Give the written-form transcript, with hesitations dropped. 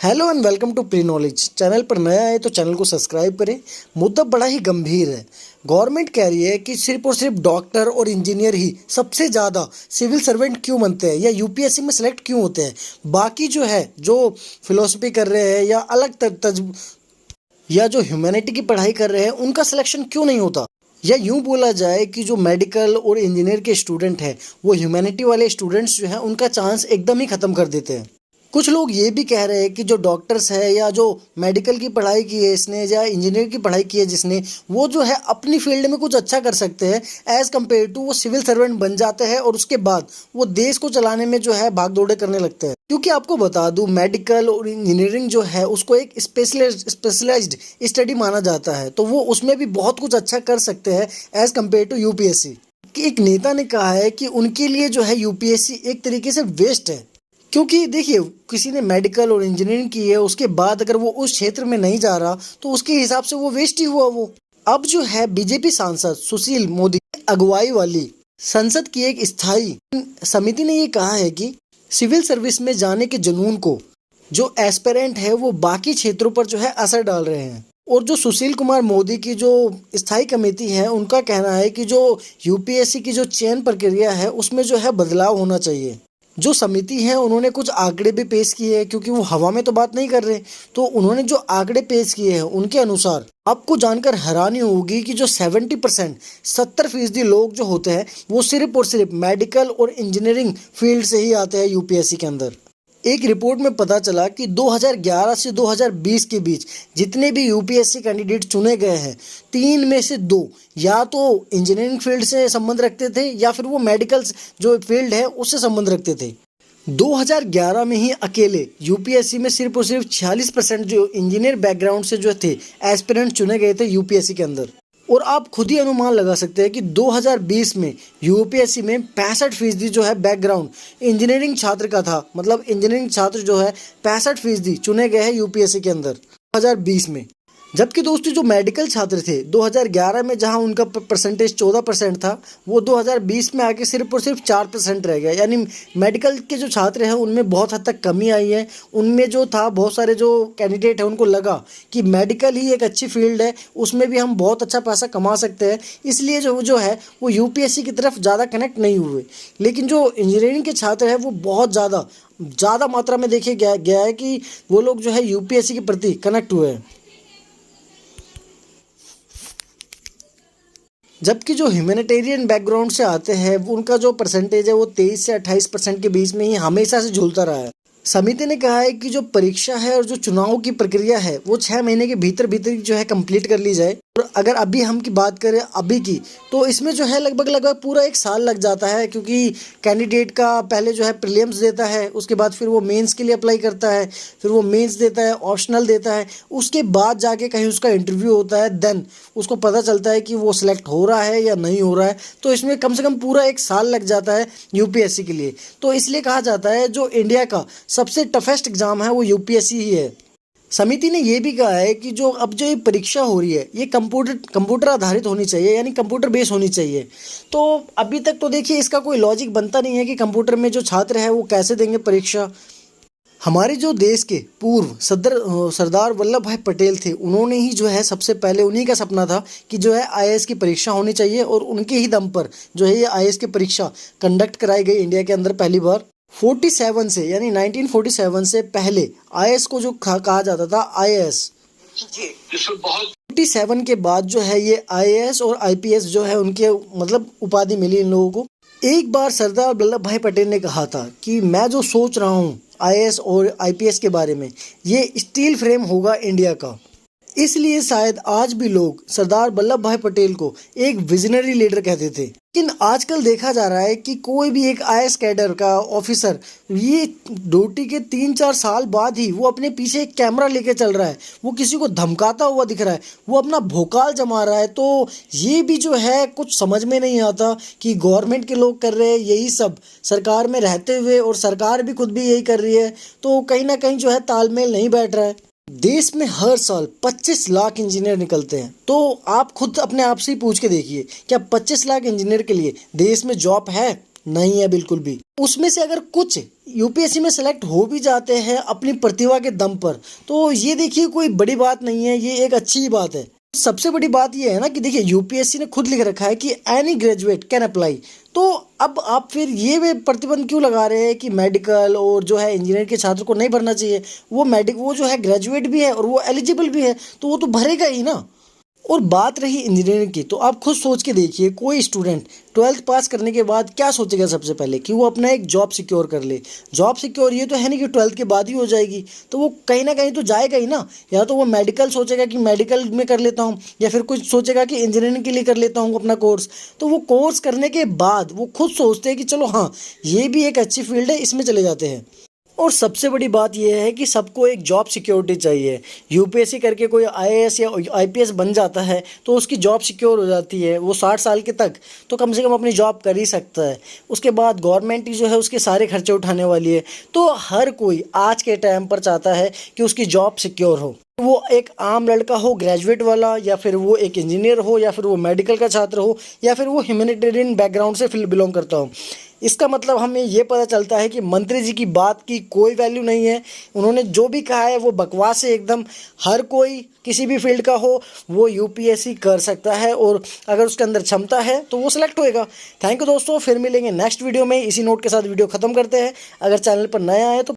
Hello and welcome to Pre Knowledge. Channel पर नया है तो चैनल को सब्सक्राइब करें। मुद्दा बड़ा ही गंभीर है। गवर्नमेंट कह रही है कि सिर्फ और सिर्फ डॉक्टर और इंजीनियर ही सबसे ज़्यादा सिविल सर्वेंट क्यों बनते हैं या यूपीएससी में सेलेक्ट क्यों होते हैं। बाकी जो है जो फिलोसफी कर रहे हैं या अलग या जो ह्यूमैनिटी की पढ़ाई कर रहे हैं उनका सिलेक्शन क्यों नहीं होता। या यूँ बोला जाए कि जो मेडिकल और इंजीनियर के स्टूडेंट हैं वो ह्यूमैनिटी वाले स्टूडेंट्स जो हैं उनका चांस एकदम ही ख़त्म कर देते हैं। कुछ लोग ये भी कह रहे हैं कि जो डॉक्टर्स है या जो मेडिकल की पढ़ाई की है इसने या इंजीनियर की पढ़ाई की है जिसने, वो जो है अपनी फील्ड में कुछ अच्छा कर सकते हैं एज़ कम्पेयर टू वो सिविल सर्वेंट बन जाते हैं और उसके बाद वो देश को चलाने में जो है भाग दौड़े करने लगते हैं। क्योंकि आपको बता दूं मेडिकल और इंजीनियरिंग जो है उसको एक स्पेशलाइज्ड स्टडी माना जाता है, तो वो उसमें भी बहुत कुछ अच्छा कर सकते हैं एज़ कम्पेयर टू यूपीएससी। कि एक नेता ने कहा है कि उनके लिए जो है यूपीएससी एक तरीके से वेस्ट है। क्योंकि देखिए किसी ने मेडिकल और इंजीनियरिंग की है उसके बाद अगर वो उस क्षेत्र में नहीं जा रहा तो उसके हिसाब से वो वेस्ट ही हुआ। वो अब जो है बीजेपी सांसद सुशील मोदी अगुवाई वाली संसद की एक स्थायी समिति ने ये कहा है कि सिविल सर्विस में जाने के जुनून को जो एस्पिरेंट है वो बाकी क्षेत्रों पर जो है असर डाल रहे हैं। और जो सुशील कुमार मोदी की जो स्थायी कमेटी है उनका कहना है कि जो यूपीएससी की जो चयन प्रक्रिया है उसमें जो है बदलाव होना चाहिए। जो समिति है उन्होंने कुछ आंकड़े भी पेश किए हैं, क्योंकि वो हवा में तो बात नहीं कर रहे, तो उन्होंने जो आंकड़े पेश किए हैं उनके अनुसार आपको जानकर हैरानी होगी कि जो 70% 70% लोग जो होते हैं वो सिर्फ और सिर्फ मेडिकल और इंजीनियरिंग फील्ड से ही आते हैं यूपीएससी के अंदर। एक रिपोर्ट में पता चला कि 2011 से 2020 के बीच जितने भी यूपीएससी कैंडिडेट चुने गए हैं 3 में से 2 या तो इंजीनियरिंग फील्ड से संबंध रखते थे या फिर वो मेडिकल जो फील्ड है उससे संबंध रखते थे। 2011 में ही अकेले यूपीएससी में सिर्फ और सिर्फ 46% जो इंजीनियर बैकग्राउंड से जो थे एस्पिरेंट चुने गए थे यूपीएससी के अंदर। और आप खुद ही अनुमान लगा सकते हैं कि 2020 में यूपीएससी में 65% जो है बैकग्राउंड इंजीनियरिंग छात्र का था। मतलब इंजीनियरिंग छात्र जो है 65% चुने गए हैं यूपीएससी के अंदर 2020 में। जबकि दोस्तों जो मेडिकल छात्र थे 2011 में जहां उनका परसेंटेज 14% था वो 2020 में आके सिर्फ और सिर्फ 4% रह गया। यानी मेडिकल के जो छात्र हैं उनमें बहुत हद तक कमी आई है। उनमें जो था बहुत सारे जो कैंडिडेट हैं उनको लगा कि मेडिकल ही एक अच्छी फील्ड है, उसमें भी हम बहुत अच्छा पैसा कमा सकते हैं, इसलिए जो है वो यूपीएससी की तरफ ज़्यादा कनेक्ट नहीं हुए। लेकिन जो इंजीनियरिंग के छात्र हैं वो बहुत ज़्यादा मात्रा में देखे गया है कि वो लोग जो है यूपीएससी के प्रति कनेक्ट हुए हैं। जबकि जो ह्यूमैनिटेरियन बैकग्राउंड से आते हैं उनका जो परसेंटेज है वो 23 से 28% के बीच में ही हमेशा से झूलता रहा है। समिति ने कहा है कि जो परीक्षा है और जो चुनाव की प्रक्रिया है वो 6 महीने के भीतर जो है कंप्लीट कर ली जाए। और अगर अभी हम की बात करें अभी की तो इसमें जो है लगभग पूरा 1 साल लग जाता है, क्योंकि कैंडिडेट का पहले जो है प्रीलिम्स देता है, उसके बाद फिर वो मेंस के लिए अप्लाई करता है, फिर वो मेंस देता है, ऑप्शनल देता है, उसके बाद जाके कहीं उसका इंटरव्यू होता है, देन उसको पता चलता है कि वो सिलेक्ट हो रहा है या नहीं हो रहा है। तो इसमें कम से कम पूरा 1 साल लग जाता है यूपीएससी के लिए। तो इसलिए कहा जाता है जो इंडिया का सबसे टफेस्ट एग्जाम है वो यूपीएससी ही है। समिति ने यह भी कहा है कि जो ये परीक्षा हो रही है ये कंप्यूटर आधारित होनी चाहिए, यानी कंप्यूटर बेस होनी चाहिए। तो अभी तक तो देखिए इसका कोई लॉजिक बनता नहीं है कि कंप्यूटर में जो छात्र है वो कैसे देंगे परीक्षा। हमारे जो देश के पूर्व सरदार वल्लभ भाई पटेल थे, उन्होंने ही जो है सबसे पहले उन्हीं का सपना था कि जो है आईएएस की परीक्षा होनी चाहिए और उनके ही दम पर जो है ये आईएएस की परीक्षा कंडक्ट कराई गई इंडिया के अंदर पहली बार। 47 से यानी 1947 से पहले आईएएस को जो कहा जाता था आईएएस, 47 के बाद जो है ये आईएएस और आईपीएस जो है उनके मतलब उपाधि मिली इन लोगों को। एक बार सरदार वल्लभ भाई पटेल ने कहा था कि मैं जो सोच रहा हूँ आईएएस और आईपीएस के बारे में ये स्टील फ्रेम होगा इंडिया का। इसलिए शायद आज भी लोग सरदार वल्लभ भाई पटेल को एक विजनरी लीडर कहते थे। लेकिन आजकल देखा जा रहा है कि कोई भी एक आईएएस कैडर का ऑफिसर ये ड्यूटी के 3-4 साल बाद ही वो अपने पीछे एक कैमरा लेके चल रहा है, वो किसी को धमकाता हुआ दिख रहा है, वो अपना भोकाल जमा रहा है। तो ये भी जो है कुछ समझ में नहीं आता कि गवर्नमेंट के लोग कर रहे हैं यही सब सरकार में रहते हुए और सरकार भी खुद भी यही कर रही है, तो कहीं ना कहीं जो है तालमेल नहीं बैठ रहा है। देश में हर साल 25 लाख इंजीनियर निकलते हैं, तो आप खुद अपने आप से ही पूछ के देखिए क्या 25 लाख इंजीनियर के लिए देश में जॉब है? नहीं है बिल्कुल भी। उसमें से अगर कुछ यूपीएससी में सेलेक्ट हो भी जाते हैं अपनी प्रतिभा के दम पर, तो ये देखिए कोई बड़ी बात नहीं है, ये एक अच्छी बात है। सबसे बड़ी बात ये है ना कि देखिए यूपीएससी ने खुद लिख रखा है कि एनी ग्रेजुएट कैन अप्लाई। तो अब आप फिर ये वे प्रतिबंध क्यों लगा रहे हैं कि मेडिकल और जो है इंजीनियर के छात्र को नहीं भरना चाहिए? वो जो है ग्रेजुएट भी है और वो एलिजिबल भी है, तो वो तो भरेगा ही ना। और बात रही इंजीनियरिंग की, तो आप खुद सोच के देखिए कोई स्टूडेंट 12th पास करने के बाद क्या सोचेगा सबसे पहले कि वो अपना एक जॉब सिक्योर कर ले। जॉब सिक्योर ये तो है नहीं कि 12th के बाद ही हो जाएगी, तो वो कहीं ना कहीं तो जाएगा ही ना। या तो वो मेडिकल सोचेगा कि मेडिकल में कर लेता हूँ, या फिर कुछ सोचेगा कि इंजीनियरिंग के लिए कर लेता हूँ अपना कोर्स। तो वो कोर्स करने के बाद वो खुद सोचते हैं कि चलो हाँ, ये भी एक अच्छी फील्ड है, इसमें चले जाते हैं। और सबसे बड़ी बात यह है कि सबको एक जॉब सिक्योरिटी चाहिए। यूपीएससी करके कोई आईएएस या आईपीएस बन जाता है तो उसकी जॉब सिक्योर हो जाती है, वो 60 साल के तक तो कम से कम अपनी जॉब कर ही सकता है। उसके बाद गवर्नमेंट ही जो है उसके सारे खर्चे उठाने वाली है। तो हर कोई आज के टाइम पर चाहता है कि उसकी जॉब सिक्योर हो। वो एक आम लड़का हो ग्रेजुएट वाला, या फिर वो एक इंजीनियर हो, या फिर वो मेडिकल का छात्र हो, या फिर वो ह्यूमैनिटेरियन बैकग्राउंड से बिलोंग करता हो। इसका मतलब हमें ये पता चलता है कि मंत्री जी की बात की कोई वैल्यू नहीं है। उन्होंने जो भी कहा है वो बकवास है एकदम। हर कोई किसी भी फील्ड का हो वो यूपीएससी कर सकता है, और अगर उसके अंदर क्षमता है तो वो सिलेक्ट होएगा। थैंक यू दोस्तों, फिर मिलेंगे नेक्स्ट वीडियो में। इसी नोट के साथ वीडियो ख़त्म करते हैं। अगर चैनल पर नया है तो